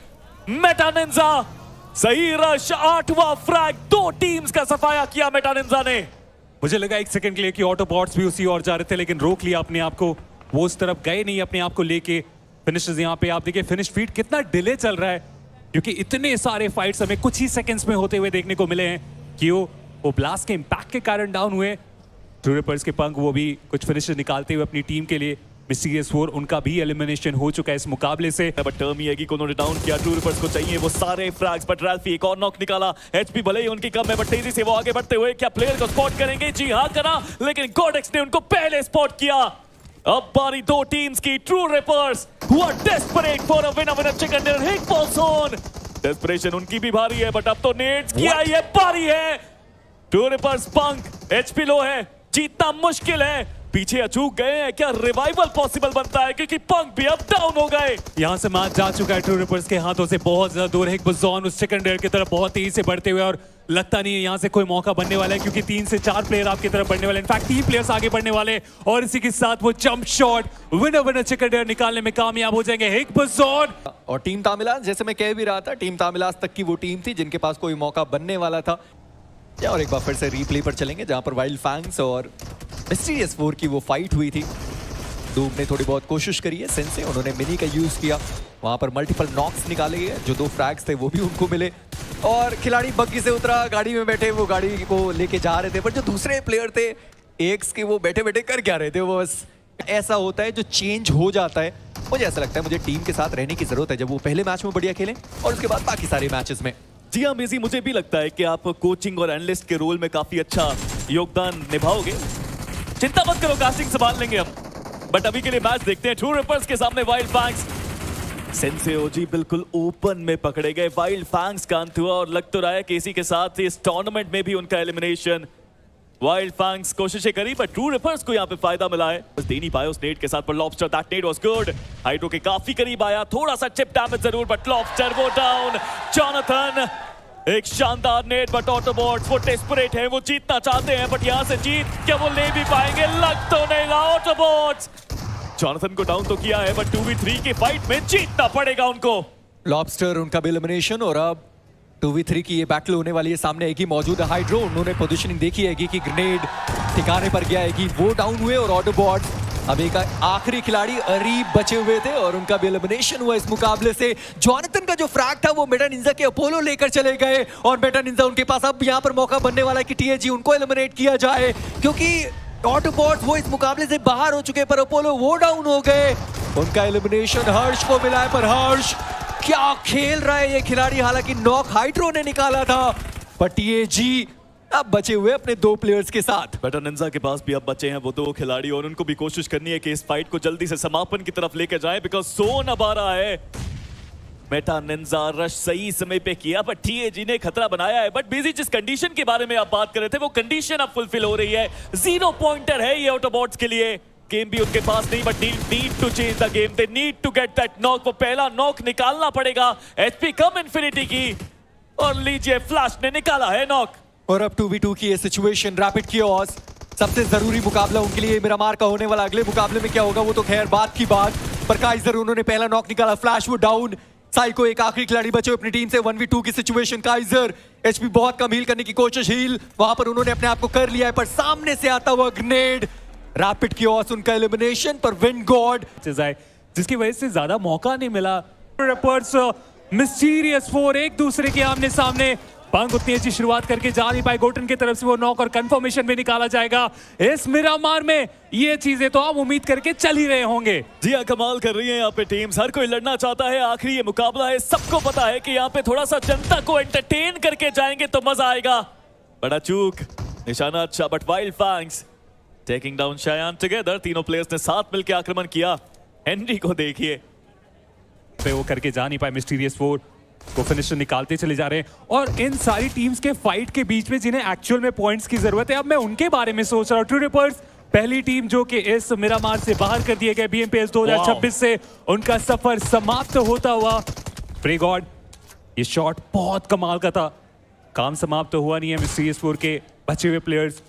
S4: मेटा निंजा सही रश, 8वां फ्रैग, 2 टीम्स का सफाया किया मेटा निंजा ने।
S3: मुझे लगा 1 सेकंड के लिए कि ऑटोबॉट्स भी उसी ओर जा रहे थे, लेकिन रोक लिया अपने आप को। वो उस तरफ गए नहीं अपने आप को लेके। फिनिशेस यहाँ पे आप देखिए, फिनिश फीड कितना डिले चल रहा है क्योंकि इतने सारे फाइट्स हमें कुछ ही सेकंड्स में होते हुए देखने को मिले हैं कि वो ब्लास्ट के इंपैक्ट के कारण डाउन हुए। ट्रू रिपर्स के पंख वो भी कुछ फिनिशेस निकालते हुए अपनी टीम के लिए। मिस्टीरियस 4 उनका भी एलिमिनेशन हो चुका है इस मुकाबले से।
S4: बट टर्म ये को उन्होंने डाउन किया। ट्रू रिपर्स को चाहिए वो सारे फ्रैग्स। बट रैल्फी एक और नॉक निकाला। एचपी भले ही उनकी कम है बट तेजी से वो आगे बढ़ते हुए क्या प्लेयर को स्पॉट करेंगे? जी हाँ करा, लेकिन गॉडेक्स ने उनको पहले स्पॉट किया। अब बारी 2 टीम्स की। True reapers who are desperate for a winner chicken dinner hit ball zone। Desperation उनकी भी भारी है। बट अब तो नेट्स की आई है बारी है। ट्रू रिपर्स पंख एचपी लो है, जीतना मुश्किल है। पीछे अचूक गए हैं, क्या रिवाइवल पॉसिबल बनता है? क्योंकि पंख भी अब डाउन हो गए।
S3: यहां से मैच जा चुका है ट्रू रिपर्स के हाथों से बहुत ज्यादा दूर। एक बुजॉन उस चिकन डिनर की तरफ बहुत तेजी से बढ़ते हुए और लगता नहीं है यहां से कोई मौका बनने वाला है क्योंकि 3 से 4 प्लेयर आपकी तरफ बढ़ने वाले। इनफैक्ट 3 प्लेयर्स आगे बढ़ने वाले और इसी के साथ वो jump shot winner chicken dinner निकालने में कामयाब हो जाएंगे एक बुजॉन।
S1: और टीम तामिलास, जैसे मैं कह भी रहा था, टीम तामिलास तक की वो टीम थी जिनके पास कोई मौका बनने वाला था। और एक बार फिर से रीप्ले पर चलेंगे जहां पर वाइल्ड फैंग्स और मिस्टीरियस 4 की वो फाइट हुई थी। डूब ने थोड़ी बहुत कोशिश करी है, सेंसे उन्होंने मिनी का यूज किया। वहां पर मल्टीपल नॉक्स निकाले गए, जो 2 फ्रैग्स थे वो भी उनको मिले। और खिलाड़ी बग्गी से उतरा, गाड़ी में बैठे वो गाड़ी को लेके जा रहे थे। पर जो दूसरे प्लेयर थे एक्स के, वो बैठे बैठे कर क्या रहे थे? वो बस ऐसा होता है जो चेंज हो जाता है। मुझे ऐसा लगता है मुझे टीम के साथ रहने की जरूरत है जब वो पहले मैच में बढ़िया खेलें और उसके बाद बाकी सारे मैचेस में।
S4: जी हाँ मेजी, मुझे भी लगता है कि आप कोचिंग और एनालिस्ट के रोल में काफी अच्छा योगदान निभाओगे। चिंता मत करो, कास्टिंग संभाल लेंगे हम। बट अभी के लिए मैच देखते हैं। ट्रू रिपर्स के सामने वाइल्ड फैंग्स। सेंसे ओजी बिल्कुल ओपन में पकड़े गए। वाइल्ड फैंग्स का अंत हुआ और लग तो रहा है कि इसी के साथ इस टूर्नामेंट में भी उनका एलिमिनेशन। वाइल्ड फैंग्स कोशिशें करी बट ट्रू रिपर्स को यहाँ पे फायदा मिला है। बस दे नहीं पाए उस नेट के साथ। पर lobster, that net was good. Hydro के काफी करीब आया, थोड़ा सा चिप डैमेज जरूर, बट लॉबस्टर वो डाउन। जॉनथन एक शानदार नेट, बट ऑटोबॉट्स वो डेस्परेट है, वो जीतना चाहते हैं, बट यहाँ से जीत क्या वो ले भी पाएंगे? लग तो नहीं रहा। ऑटोबॉट्स जॉनथन को डाउन तो किया है, बट 2v3 की फाइट में जीतना पड़ेगा उनको।
S1: लॉबस्टर उनका भी एलिमिनेशन, और अब 2v3 की ये बैटल होने वाली है। सामने एक ही मौजूद है हाइड्रो, उन्होंने पोजीशनिंग देखी है कि ग्रेनेड ठिकाने पर गया है कि वो डाउन हुए, और ऑटोबॉट अब एक आखिरी खिलाड़ी अरीब बचे हुए थे और उनका भी एलिमिनेशन हुआ इस मुकाबले से। जॉनथन का जो फ्रैग था वो मेटा निंजा के अपोलो लेकर चले गए, और मेटा निंजा उनके पास अब यहाँ पर मौका बनने वाला है कि टीएजी उनको एलिमिनेट किया जाए, क्योंकि ऑटोबॉट्स वो इस मुकाबले से बाहर हो चुके, पर अपोलो वो डाउन हो गए। उनका एलिमिनेशन हर्ष को मिला है, पर हर्ष क्या खेल रहा है ये खिलाड़ी। हालांकि नॉक हाइड्रो ने निकाला था, पर टीएजी अब बचे हुए अपने 2 प्लेयर्स के साथ।
S4: मेटा निंजा के पास भी अब बचे हैं वो 2 खिलाड़ी, और उनको भी कोशिश करनी है कि इस फाइट को जल्दी से समापन की तरफ लेकर जाए, बिकॉज सोन अब आ रहा है। मेटा निंजा रश सही समय पे किया, बट टीएजी ने खतरा बनाया है। बट बिजी जिस कंडीशन के बारे में आप बात कर रहे थे, वो कंडीशन अब फुलफिल हो रही है। 0 पॉइंटर है ये ऑटोबॉट्स के लिए। गेम भी उनके पास नहीं, but need to change the game, they need to get that knock. वो पहला नॉक निकालना पड़ेगा एचपी कम इन्फिनिटी की, और लीजिए फ्लैश ने निकाला है नॉक।
S1: और अब 2v2 की ये सिचुएशन, रैपिड कियोस सबसे जरूरी मुकाबला उनके लिए मिरामार का होने वाला। अगले मुकाबले में क्या होगा वो तो खैर बात की बात, पर काइजर उन्होंने पहला नॉक निकाला, फ्लैश वो डाउन। साइको एक आखिरी खिलाड़ी बचे अपनी टीम से। 1v2 की सिचुएशन, काइजर एचपी बहुत कम हील करने की कोशिश, हील वहां पर उन्होंने अपने आप को कर लिया है, पर सामने से आता हुआ ग्रेनेड, रैपिड कियोस उनका एलिमिनेशन। पर विंड गॉड
S3: जिसकी वजह से ज्यादा मौका नहीं मिला। रैपर्स मिस्टीरियस 4 एक दूसरे के आमने सामने। पंग उतनी अच्छी शुरुआत करके जा नहीं पाए, गोटन की तरफ से वो नॉक और कंफर्मेशन भी निकाला जाएगा। इस मिरामार में ये चीजें तो आप उम्मीद करके चल ही रहे होंगे।
S4: जी हाँ, कमाल कर रही है यहाँ पे टीम्स, हर कोई लड़ना चाहता है। आखिरी ये मुकाबला है, सबको पता है कि यहाँ पे थोड़ा सा जनता को एंटरटेन करके जाएंगे तो मजा आएगा। बड़ा चूक, निशाना अच्छा, but Wild Fangs taking down Shayan together. तीनों प्लेयर्स ने साथ मिलकर आक्रमण किया। हेनरी को देखिए,
S3: पे वो करके जा नहीं पाए। मिस्टीरियस 4 को फिनिशर निकालते चले जा रहे हैं, और इन सारी टीम्स के फाइट के बीच में जिन्हें एक्चुअल में पॉइंट्स की जरूरत है, अब मैं उनके बारे में सोच रहा हूँ। ट्रू रिपर्स पहली टीम जो कि इस मिरामार से बाहर कर दिए गए बीएमपीएस 2026 से, उनका सफर समाप्त होता हुआ। प्रे गॉड, ये शॉट बहुत कमाल का था। काम समाप्त हुआ नहीं है। मिस्टीरियस 4 के बचे हुए प्लेयर्स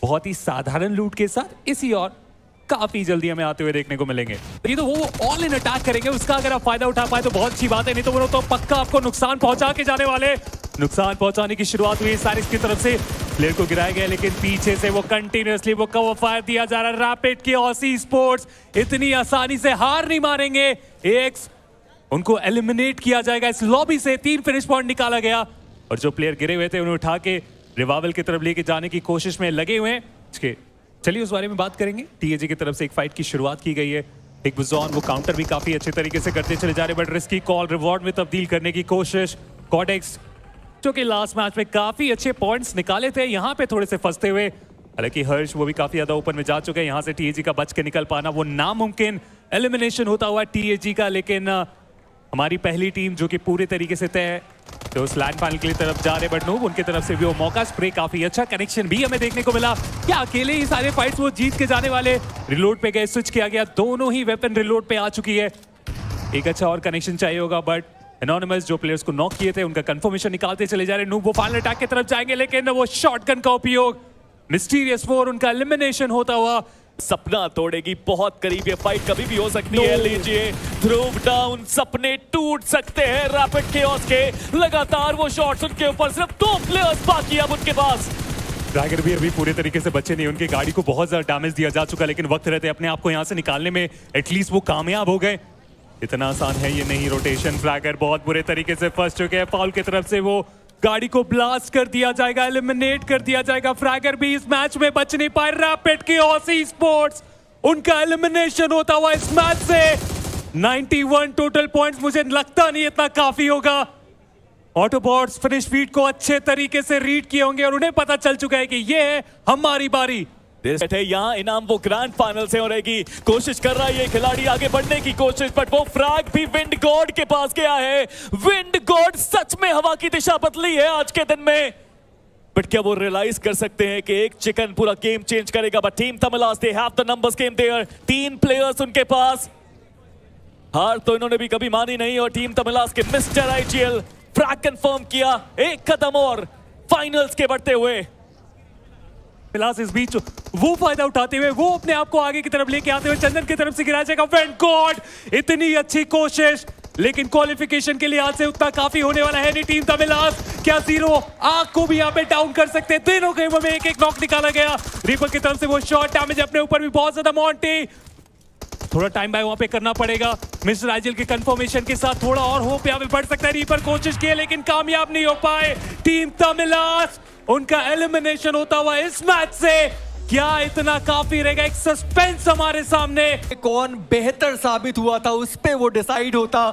S3: बहुत ही साधारण लूट के साथ इसी और काफी जल्दी हमें आते हुए देखने को मिलेंगे। ये तो वो ऑल इन अटैक करेंगे, उसका अगर आप फायदा उठा पाए तो बहुत अच्छी बात है, नहीं तो वो तो पक्का आपको नुकसान पहुंचा के जाने वाले। नुकसान पहुंचाने की शुरुआत हुई सारिस की तरफ से, प्लेयर को गिराया गया, लेकिन पीछे से वो कंटिन्यूअसली वो कवर फायर दिया जा रहा है। रैपिड की ऑसी स्पोर्ट्स इतनी आसानी से हार नहीं मारेंगे। एक्स उनको एलिमिनेट किया जाएगा इस लॉबी से। 3 फिनिश पॉइंट निकाला गया, और जो प्लेयर गिरे हुए थे उन्हें उठा के रिवाइवल की तरफ लेके जाने की कोशिश में लगे हुए हैं। चलिए उस बारे में बात करेंगे। टीएजी की तरफ से एक फाइट की शुरुआत की गई है। एक बुजॉन वो काउंटर भी काफी अच्छे तरीके से करते चले जा रहे, बट रिस्की कॉल रिवॉर्ड में तब्दील करने की कोशिश। कॉडेक्स जो कि लास्ट मैच में काफी अच्छे पॉइंट्स निकाले थे, यहाँ पे थोड़े से फंसते हुए। हालांकि हर्ष वो भी काफी ज्यादा ओपन में जा चुके हैं, यहाँ से टीएजी का बच के निकल पाना वो नामुमकिन। एलिमिनेशन होता हुआ टीएजी का, लेकिन हमारी पहली टीम जो कि पूरे तरीके से तय है तो उस लैंड फाइनल के लिए तरफ जा रहे, बट नूब उनके तरफ से भी वो मौका। स्प्रे काफी अच्छा, कनेक्शन भी हमें देखने को मिला। क्या अकेले ही सारे फाइट्स वो जीत के जाने वाले? रिलोड पे गए, स्विच किया गया, दोनों ही वेपन रिलोड पे आ चुकी है। एक अच्छा और कनेक्शन चाहिए होगा, बट एनोनिमस जो प्लेयर्स को नॉक किए थे उनका कंफर्मेशन निकालते चले जा रहे। नूब वो फाइनल अटैक की तरफ जाएंगे, लेकिन वो शॉटगन का उपयोग। मिस्टीरियस 4 उनका एलिमिनेशन होता हुआ।
S4: सपना तोड़ेगी, बहुत करीब ये फाइट कभी भी हो सकती है। लीजिए ध्रुव डाउन, सपने टूट सकते हैं रैपिड कियोस के। लगातार वो शॉट्स उनके ऊपर, सिर्फ 2 प्लेयर्स बाकी अब उनके पास।
S3: ड्रैगन भी अभी पूरे तरीके से बचे नहीं, उनकी गाड़ी को बहुत ज्यादा डैमेज दिया जा चुका, लेकिन वक्त रहते अपने आप को यहाँ से निकालने में एटलीस्ट वो कामयाब हो गए। इतना आसान है ये नहीं। रोटेशन फ्रैगर बहुत बुरे तरीके से फंस चुके हैं। फाउल की तरफ से वो गाड़ी को ब्लास्ट कर दिया जाएगा, एलिमिनेट कर दिया जाएगा। फ्रैगर भी इस मैच में बच नहीं पाए। रैपिड की ऑसी स्पोर्ट्स उनका एलिमिनेशन होता हुआ इस मैच से। 91 टोटल पॉइंट्स, मुझे लगता नहीं इतना काफी होगा। ऑटोबॉट्स फिनिश फीड को अच्छे तरीके से रीड किए होंगे और उन्हें पता चल चुका है कि ये है हमारी बारी।
S4: यहाँ इनाम वो ग्रैंड फाइनल से होगी। कोशिश कर रहा है ये खिलाड़ी आगे बढ़ने की कोशिश, बट वो फ्रैग भी विंड गॉड के पास गया है। विंड गॉड सच में हवा की दिशा बदली है आज के दिन में, बट क्या वो रियलाइज कर सकते हैं कि एक चिकन पूरा गेम चेंज करेगा? But team Tamilas they have the numbers game there. 3 players उनके पास। हार तो इन्होंने भी कभी मानी नहीं, और टीम तमिलास के मिस्टर आईजीएल फ्रैग कंफर्म किया, एक कदम और फाइनल्स के बढ़ते हुए।
S3: फिलहाल इस बीच वो फायदा उठाते हुए वो अपने आप को आगे की तरफ लेके आते हुए चंदन की तरफ से गिराया जाएगा। थैंक गॉड, इतनी अच्छी कोशिश, लेकिन क्वालिफिकेशन के लिहाज से उतना काफी होने वाला है नहीं। टीम तमिलास क्या जीरो आग को भी यहाँ पे डाउन कर सकते हैं। तीनों गेमों में एक एक नॉक निकाला गया। रीपर की तरफ से वो शॉट डैमेज अपने ऊपर भी बहुत ज्यादा। मॉन्टी थोड़ा टाइम बाय वहां पे करना पड़ेगा। मिस्टर आइजल के कंफर्मेशन के साथ थोड़ा और होप यहाँ पे बढ़ सकता है। रीपर कोशिश की लेकिन कामयाब नहीं हो पाए। टीम तमिलास उनका एलिमिनेशन होता हुआ इस मैच से क्या इतना काफी रहेगा। एक सस्पेंस हमारे सामने,
S1: कौन बेहतर साबित हुआ था उस पे वो डिसाइड होता,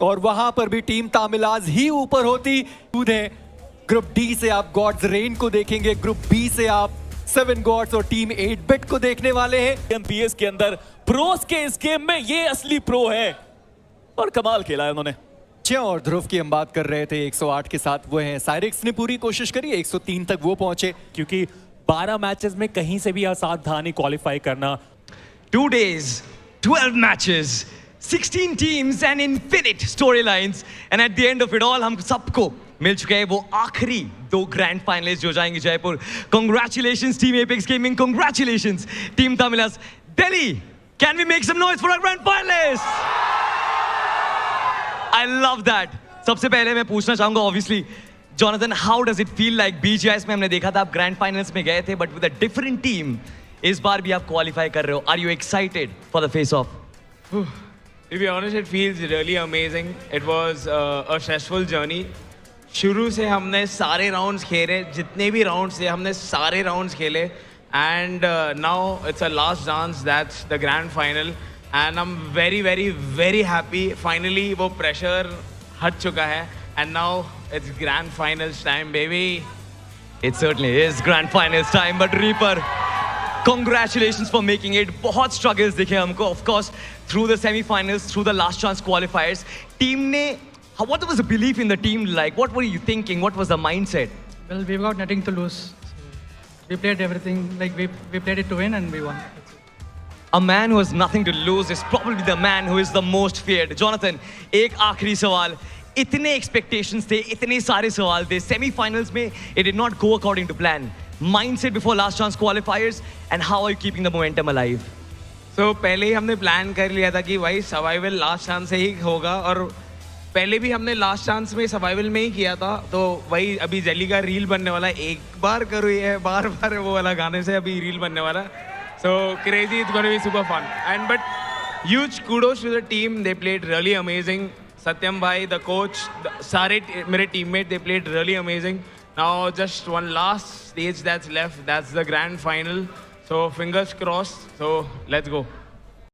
S1: और वहां पर भी टीम तामिलाज ही ऊपर होती। ग्रुप डी से आप गॉड्स रेन को देखेंगे, ग्रुप बी से आप 7 गॉड्स और टीम 8 बिट को देखने वाले हैं।
S4: एमपीएस के अंदर प्रोस के इस गेम में ये असली प्रो है और कमाल खेला है उन्होंने।
S1: और ध्रुव की हम बात कर रहे थे 108 के साथ वो हैं। साइरेक्स ने पूरी कोशिश करी, 103 तक वो पहुंचे,
S3: क्योंकि 12 मैचेस में कहीं से भी आसान था नहीं क्वालिफाई करना।
S5: 2 days, 12 matches, 16 teams and infinite storylines, and at the end of it all हम सबको मिल चुके हैं वो आखिरी 2 ग्रैंड फाइनलिस्ट जो जाएंगे Jaipur. Congratulations Team Apex Gaming, congratulations Team Tamilas. Delhi, can we make some noise for our grand finalists? I love that. सबसे पहले मैं पूछना चाहूंगा obviously Jonathan, how does it feel like BGIS में हमने देखा था आप ग्रैंड फाइनल्स में गए थे but with a different team, इस बार भी आप क्वालिफाई कर रहे हो। Are you excited for the face off?
S2: To be honest, it feels really amazing. It was a stressful journey. शुरू से हमने सारे राउंड्स खेले, जितने भी राउंड्स थे हमने सारे राउंड्स खेले, and now it's a last dance. That's the grand final, and I'm very, very, very happy. Finally, वो pressure हट चुका है, and now it's grand finals time, baby.
S5: It certainly is grand finals time, but Reaper, congratulations for making it. बहुत struggles दिखे हमको, of course, through the semi-finals, through the last chance qualifiers. Team ने, what was the belief in the team like? What were you thinking? What was the mindset?
S6: Well, we've got nothing to lose. We played everything, like we played it to win and we won.
S5: A man who has nothing to lose is probably the man who is the most feared. Jonathan, एक आखिरी सवाल. इतने expectations थे, इतने सारे सवाल थे. Semi-finals में it did not go according to plan. Mindset before last chance qualifiers, and how are you keeping the momentum alive?
S2: So पहले ही हमने प्लान कर लिया था कि भाई सर्वाइवल लास्ट चांस से ही होगा, और पहले भी हमने लास्ट चांस में सर्वाइवल में ही किया था। तो वही अभी जेली का रील बनने वाला है, एक बार करो ये बार बार वो वाला गाने से अभी रील बनने वाला। So crazy, it's gonna be super fun, and but huge kudos to the team, they played really amazing. Satyam भाई, द कोच, सारे मेरे teammate, they played really amazing. Now just one last stage that's left, that's the grand final, so fingers crossed, so let's go.